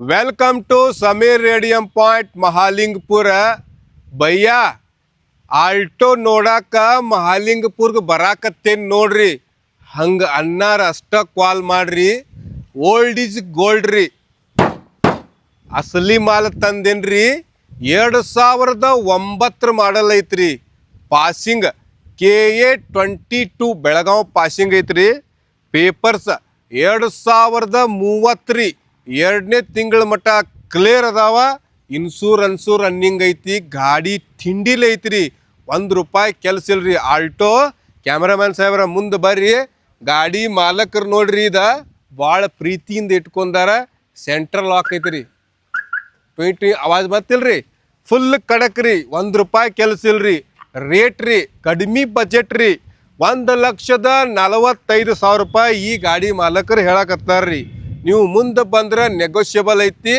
Welcome to Sameer radium point Mahalingapura. ಭಯ್ಯ Alto ನೋಡಾಕ ಮಹಾಲಿಂಗಪುರ್ಗೆ ಬರಾಕತ್ತೇನು ನೋಡ್ರಿ. ಹಂಗೆ ಅನ್ನಾರ ಅಷ್ಟ ಕಾಲ್ ಮಾಡ್ರಿ. ಓಲ್ಡ್ ಈಸ್ ಗೋಲ್ಡ್ ರೀ. ಅಸಲಿ ಮಾಲ್ ತಂದೇನ್ರಿ. 2009 ಮಾಡಲ್ ಐತ್ರಿ. ಪಾಸಿಂಗ್ KA22 ಬೆಳಗಾವ್ ಪಾಸಿಂಗ್ ಐತ್ರಿ. ಪೇಪರ್ಸ್ 2030 ರೀ. 2ನೇ ತಿಂಗಳ ಮಟ್ಟ ಕ್ಲಿಯರ್ ಅದಾವ. ಇನ್ಸೂರೆನ್ಸು ರನ್ನಿಂಗ್ ಐತಿ. ಗಾಡಿ ತಿಂಡಿಲಿ ಐತ್ರಿ. ₹1 ಕೆಲಸ ಇಲ್ರಿ. ಆಲ್ಟೋ ಕ್ಯಾಮ್ರಾಮ್ಯಾನ್ ಸಾಹೇಬ್ರ ಮುಂದೆ ಬರ್ರಿ. ಗಾಡಿ ಮಾಲಕರು ನೋಡ್ರಿ, ಇದ ಭಾಳ ಪ್ರೀತಿಯಿಂದ ಇಟ್ಕೊಂಡಾರ. ಸೆಂಟ್ರಲ್ ಲಾಕ್ ಐತ್ರಿ. ಆವಾಜ್ ಬರ್ತಿಲ್ರಿ. ಫುಲ್ ಕಡಕ್ ರೀ. ₹1 ಕೆಲಸ ಇಲ್ರಿ. ರೇಟ್ ರೀ ಕಡಿಮೆ ಬಜೆಟ್ ರೀ. 1,45,000 ಈ ಗಾಡಿ ಮಾಲಕರು ಹೇಳಕತ್ತಾರ್ರಿ. ನೀವು ಮುಂದೆ ಬಂದ್ರೆ ನೆಗೋಷಿಯಬಲ್ ಐತಿ.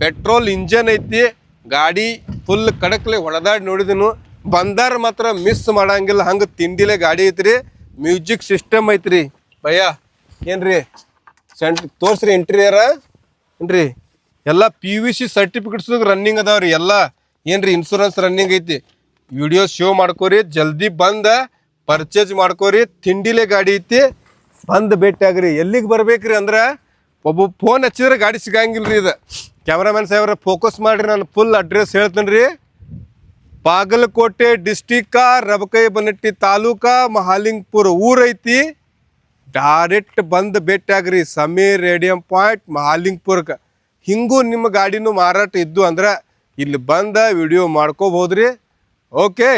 ಪೆಟ್ರೋಲ್ ಇಂಜನ್ ಐತಿ. ಗಾಡಿ ಫುಲ್ ಕಡಕ್ಲೆ ಹೊಡೆದಾಡಿ ನೋಡಿದನು. ಬಂದಾರ ಮಾತ್ರ ಮಿಸ್ ಮಾಡಂಗಿಲ್ಲ. ಹಂಗೆ ತಿಂಡಿಲೆ ಗಾಡಿ ಐತ್ರಿ. ಮ್ಯೂಸಿಕ್ ಸಿಸ್ಟಮ್ ಐತ್ರಿ. ಭಯ್ಯ ಏನ್ರಿ ತೋರ್ಸ್ರಿ ಇಂಟೀರಿಯರ ಏನ್ರಿ. ಎಲ್ಲ PVC ಸರ್ಟಿಫಿಕೇಟ್ಸ್ ರನ್ನಿಂಗ್ ಅದಾವ್ರಿ. ಎಲ್ಲ ಏನ್ರಿ ಇನ್ಸೂರೆನ್ಸ್ ರನ್ನಿಂಗ್ ಐತಿ. ವಿಡಿಯೋ ಶೋ ಮಾಡ್ಕೋರಿ. ಜಲ್ದಿ ಬಂದ ಪರ್ಚೇಸ್ ಮಾಡ್ಕೋರಿ. ತಿಂಡಿಲೆ ಗಾಡಿ ಐತಿ. ಬಂದು ಭೇಟಿ ಆಗ್ರಿ. ಎಲ್ಲಿಗೆ ಬರ್ಬೇಕ್ರಿ ಅಂದ್ರೆ ಒಬ್ಬ ಫೋನ್ ಹಚ್ಚಿದ್ರೆ ಗಾಡಿ ಸಿಗಂಗಿಲ್ಲ ರೀ. ಇದು ಕ್ಯಾಮ್ರಾಮ್ಯಾನ್ ಸಾಹೇಬ್ರ ಫೋಕಸ್ ಮಾಡಿರಿ. ನಾನು ಫುಲ್ ಅಡ್ರೆಸ್ ಹೇಳ್ತೀನಿ ರೀ. ಬಾಗಲಕೋಟೆ ಡಿಸ್ಟಿಕ್ಕ, ರಬಕೈ ಬನಟ್ಟಿ ತಾಲೂಕಾ, ಮಹಾಲಿಂಗಪುರ ಊರೈತಿ. ಡೈರೆಕ್ಟ್ ಬಂದು ಭೇಟಿ ಆಗ್ರಿ ಸಮೀರ್ ರೇಡಿಯಂ ಪಾಯಿಂಟ್ ಮಹಾಲಿಂಗಪುರಕ್ಕೆ. ಹಿಂಗೂ ನಿಮ್ಮ ಗಾಡಿನೂ ಮಾರಾಟ ಇದ್ದು ಅಂದ್ರೆ ಇಲ್ಲಿ ಬಂದ ವಿಡಿಯೋ ಮಾಡ್ಕೋಬೋದ್ರಿ. ಓಕೆ.